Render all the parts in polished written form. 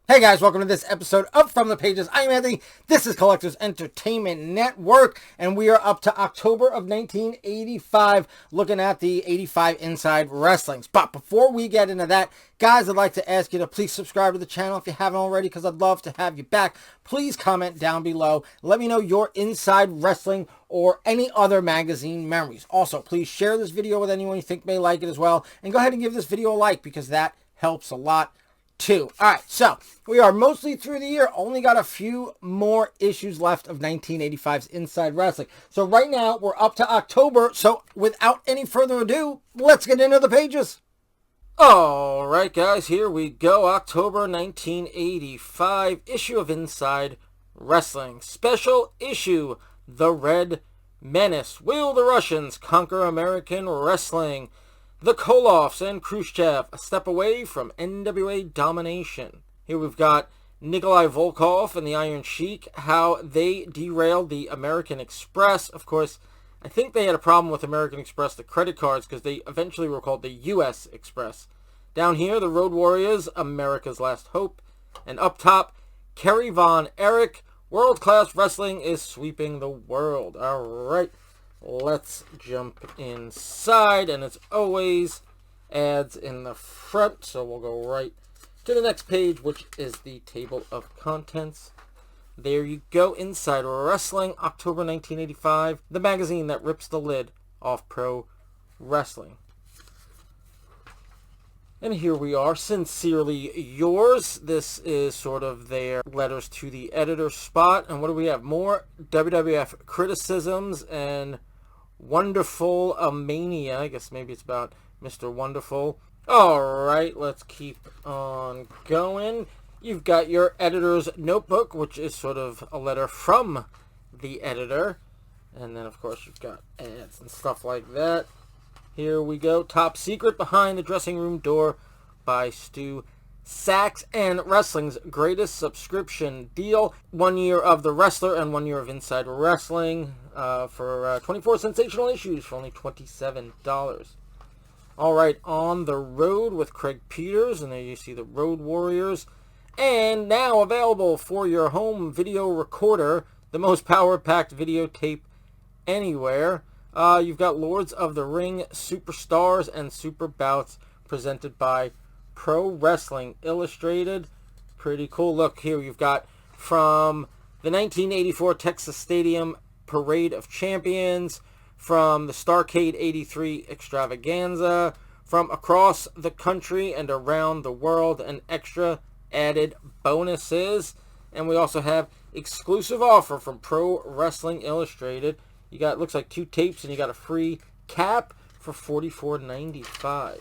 Hey guys, welcome to this episode of From the Pages. I'm Anthony. This is Collectors Entertainment Network, and we are up to October of 1985, looking at the 85 Inside Wrestlings. But before we get into that, guys, I'd like to ask you to please subscribe to the channel if you haven't already, because I'd love to have you back. Please comment down below. Let me know your Inside Wrestling or any other magazine memories. Also, please share this video with anyone you think may like it as well, and go ahead and give this video a like, because that helps a lot too. Alright, so we are mostly through the year. Only got a few more issues left of 1985's Inside Wrestling. So right now we're up to October. So without any further ado, let's get into the pages. Alright guys, here we go. October 1985 issue of Inside Wrestling. Special issue, The Red Menace. Will the Russians conquer American wrestling? The Koloffs and Khrushchev, a step away from NWA domination. Here we've got Nikolai Volkov and the Iron Sheik, how they derailed the American Express. Of course, I think they had a problem with American Express, the credit cards, because they eventually were called the U.S. Express. Down here, the Road Warriors, America's Last Hope. And up top, Kerry Von Erich, world-class wrestling is sweeping the world. All right. Let's jump inside, and it's always ads in the front, so we'll go right to the next page, which is the table of contents. There you go, Inside Wrestling, October 1985, the magazine that rips the lid off pro wrestling. And here we are, Sincerely Yours. This is sort of their letters to the editor spot. And what do we have? More WWF criticisms and Wonderful Mania. I guess maybe it's about Mr. Wonderful. Alright, let's keep on going. You've got your editor's notebook, which is sort of a letter from the editor. And then, of course, you've got ads and stuff like that. Here we go. Top Secret, Behind the Dressing Room Door by Stu Sachs, and wrestling's greatest subscription deal. 1 year of The Wrestler and 1 year of Inside Wrestling for 24 sensational issues for only $27. All right, On the Road with Craig Peters, and there you see the Road Warriors. And now available for your home video recorder, the most power-packed videotape anywhere. You've got Lords of the Ring, Superstars, and Super Bouts presented by Pro Wrestling Illustrated. Pretty cool. Look here, you've got from the 1984 Texas Stadium Parade of Champions, from the Starrcade 83 Extravaganza, from across the country and around the world, and extra added bonuses. And we also have exclusive offer from Pro Wrestling Illustrated. You got, looks like 2 tapes, and you got a free cap for $44.95.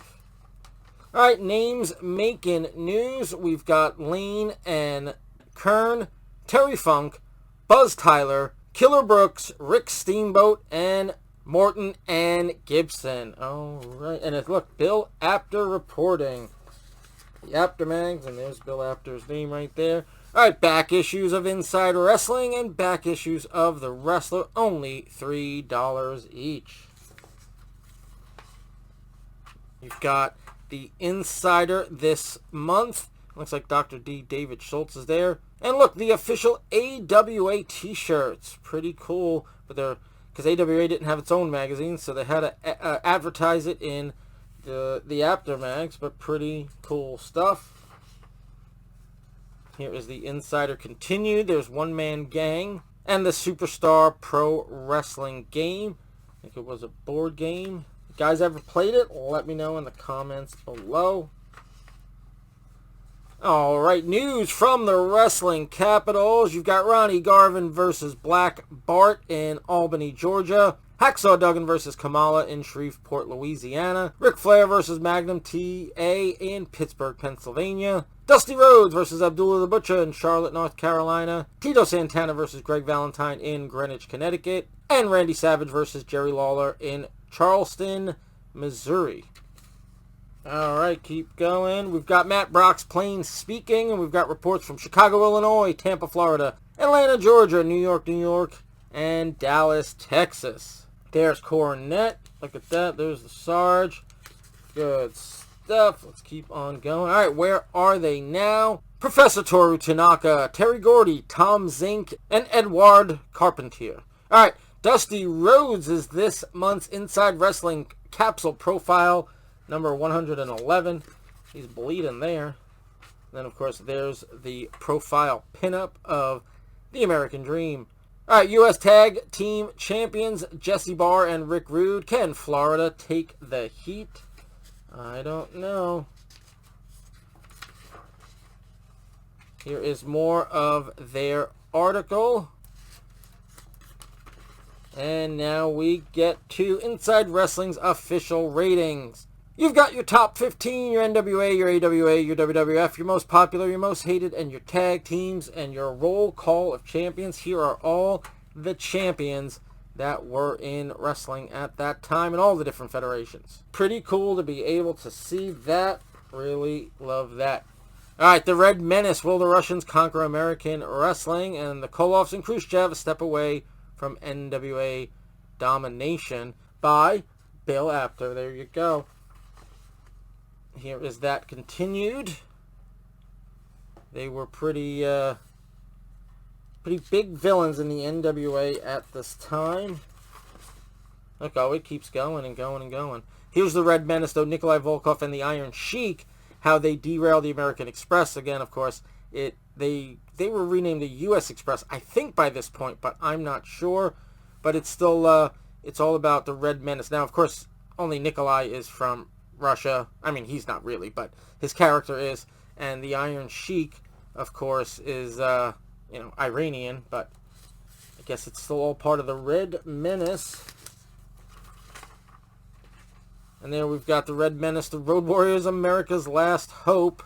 All right, names making news. We've got Lane and Kern, Terry Funk, Buzz Tyler, Killer Brooks, Rick Steamboat, and Morton and Gibson. All right, and it's, look, Bill Apter reporting. The Apter mags, and there's Bill Apter's name right there. All right, back issues of Inside Wrestling and back issues of The Wrestler, only $3 each. You've got the Insider this month. Looks like Dr. D. David Schultz is there. And look, the official AWA t-shirts. Pretty cool, but they're, because AWA didn't have its own magazine, so they had to advertise it in the Apter mags, but pretty cool stuff. Here is the Insider continued. There's One Man Gang and the Superstar Pro Wrestling game. I think it was a board game. You guys ever played it? Let me know in the comments below. Alright, news from the Wrestling Capitals. You've got Ronnie Garvin versus Black Bart in Albany, Georgia. Hacksaw Duggan versus Kamala in Shreveport, Louisiana. Ric Flair versus Magnum TA in Pittsburgh, Pennsylvania. Dusty Rhodes versus Abdullah the Butcher in Charlotte, North Carolina. Tito Santana versus Greg Valentine in Greenwich, Connecticut. And Randy Savage versus Jerry Lawler in Charleston, Missouri. Alright, keep going. We've got Matt Brock's Plain Speaking, and we've got reports from Chicago, Illinois, Tampa, Florida, Atlanta, Georgia, New York, and Dallas, Texas. There's Cornette. Look at that. There's the Sarge. Good stuff. Let's keep on going. Alright, where are they now? Professor Toru Tanaka, Terry Gordy, Tom Zink, and Edouard Carpentier. Alright, Dusty Rhodes is this month's Inside Wrestling Capsule Profile, number 111. He's bleeding there. Then, of course, there's the profile pinup of the American Dream. Alright, U.S. Tag Team Champions Jesse Barr and Rick Rude. Can Florida take the heat? I don't know. Here is more of their article. And now we get to Inside Wrestling's official ratings. You've got your top 15, your NWA, your AWA, your WWF, your most popular, your most hated, and your tag teams, and your roll call of champions. Here are all the champions that were in wrestling at that time in all the different federations. Pretty cool to be able to see that. Really love that. Alright, the Red Menace. Will the Russians conquer American wrestling? And the Koloffs and Khrushchev a step away from NWA domination by Bill Apter. There you go. Here is that continued. They were pretty big villains in the NWA at this time. Look, oh, it keeps going and going and going. Here's the Red Menace, though. Nikolai Volkov and the Iron Sheik. How they derailed the American Express. Again, of course, they were renamed the U.S. Express, I think, by this point, but I'm not sure. But it's still, it's all about the Red Menace. Now, of course, only Nikolai is from Russia. I mean, he's not really, but his character is. And the Iron Sheik, of course, is, Iranian, but I guess it's still all part of the Red Menace. And there we've got the Red Menace, the Road Warriors, America's Last Hope.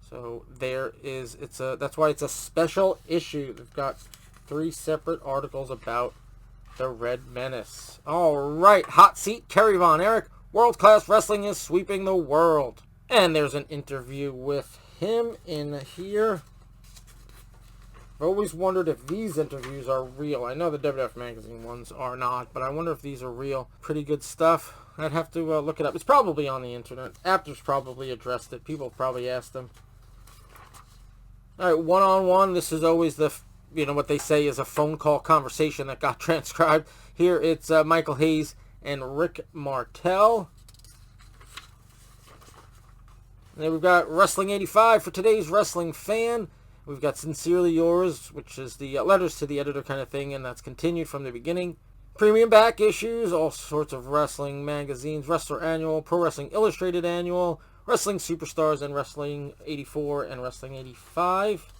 So there is, that's why it's a special issue. They've got 3 separate articles about the Red Menace. All right, Hot Seat, Kerry Von Erich. World-class wrestling is sweeping the world. And there's an interview with him in here. I've always wondered if these interviews are real. I know the WWF Magazine ones are not, but I wonder if these are real. Pretty good stuff. I'd have to look it up. It's probably on the internet. Apter's probably addressed it. People have probably asked him. All right, one-on-one. This is always the, what they say is a phone call conversation that got transcribed. Here it's Michael Hayes and Rick Martel. And then we've got Wrestling 85 for today's wrestling fan. We've got Sincerely Yours, which is the letters to the editor kind of thing, and that's continued from the beginning. Premium back issues, all sorts of wrestling magazines, Wrestler Annual, Pro Wrestling Illustrated Annual, Wrestling Superstars, and Wrestling 84 and Wrestling 85.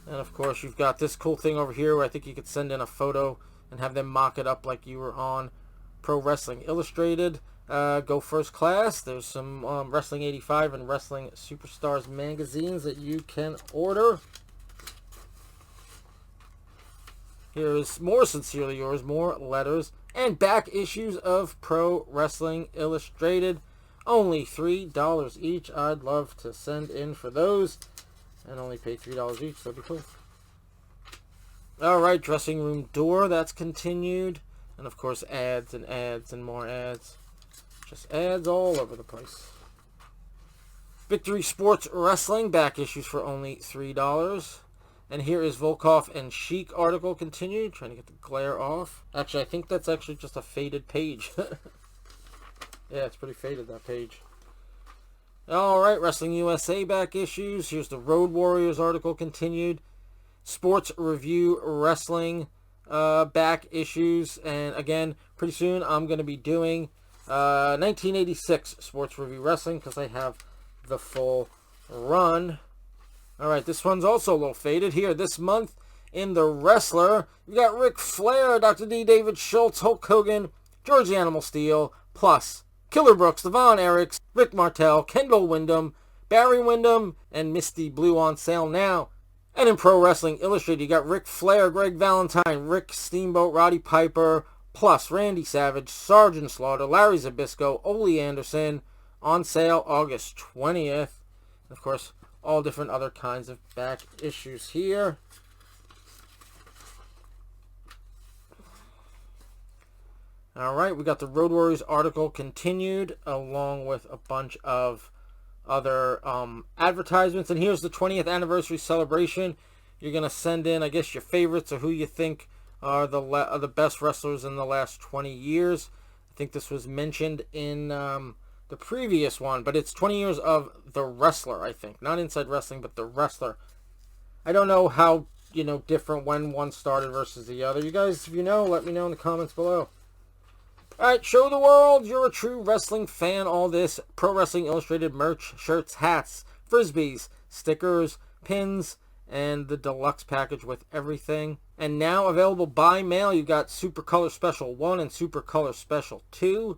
And of course, you've got this cool thing over here where I think you could send in a photo and have them mock it up like you were on Pro Wrestling Illustrated. Go First Class. There's some Wrestling 85 and Wrestling Superstars magazines that you can order. Here's more Sincerely Yours, more letters, and back issues of Pro Wrestling Illustrated. Only $3 each. I'd love to send in for those. And only pay $3 each. That'd be cool. Alright, Dressing Room Door. That's continued. And of course, ads and ads and more ads. Just ads all over the place. Victory Sports Wrestling. Back issues for only $3. And here is Volkov and Sheik article continued. Trying to get the glare off. Actually, I think that's actually just a faded page. Yeah, it's pretty faded, that page. Alright, Wrestling USA back issues. Here's the Road Warriors article continued. Sports Review Wrestling back issues. And again, pretty soon I'm going to be doing 1986 Sports Review Wrestling because I have the full run. Alright, this one's also a little faded. Here, this month in The Wrestler, you got Ric Flair, Dr. D, David Schultz, Hulk Hogan, George the Animal Steel, plus Killer Brooks, the Von Erichs, Rick Martel, Kendall Windham, Barry Windham, and Misty Blue on sale now. And in Pro Wrestling Illustrated, you got Ric Flair, Greg Valentine, Rick Steamboat, Roddy Piper, plus Randy Savage, Sergeant Slaughter, Larry Zbyszko, Ole Anderson, on sale August 20th. And of course, all different other kinds of back issues here. All right, we got the Road Warriors article continued along with a bunch of other advertisements. And here's the 20th anniversary celebration. You're going to send in, I guess, your favorites or who you think are the best wrestlers in the last 20 years. I think this was mentioned in the previous one, but it's 20 years of the wrestler, I think. Not Inside Wrestling, but the wrestler. I don't know how, different when one started versus the other. You guys, if you know, let me know in the comments below. Alright, show the world you're a true wrestling fan. All this Pro Wrestling Illustrated merch, shirts, hats, frisbees, stickers, pins, and the deluxe package with everything. And now available by mail. You got Super Color Special 1 and Super Color Special 2.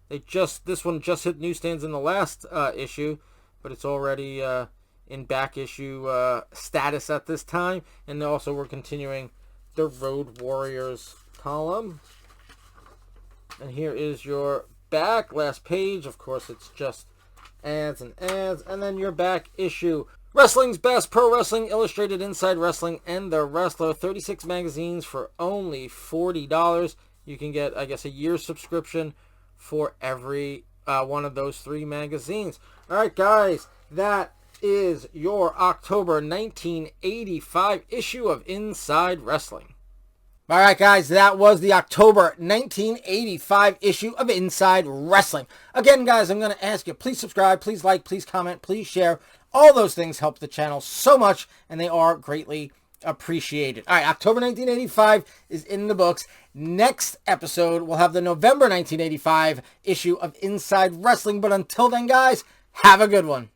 This one just hit newsstands in the last issue, but it's already in back issue status at this time. And also we're continuing the Road Warriors column. And here is your back, last page. Of course, it's just ads and ads. And then your back issue. Wrestling's Best, Pro Wrestling Illustrated, Inside Wrestling, and The Wrestler. 36 magazines for only $40. You can get, I guess, a year's subscription for every one of those 3 magazines. All right, guys, that is your October 1985 issue of Inside Wrestling. All right, guys, that was the October 1985 issue of Inside Wrestling. Again, guys, I'm going to ask you, please subscribe, please like, please comment, please share. All those things help the channel so much, and they are greatly appreciated. All right, October 1985 is in the books. Next episode, we'll have the November 1985 issue of Inside Wrestling. But until then, guys, have a good one.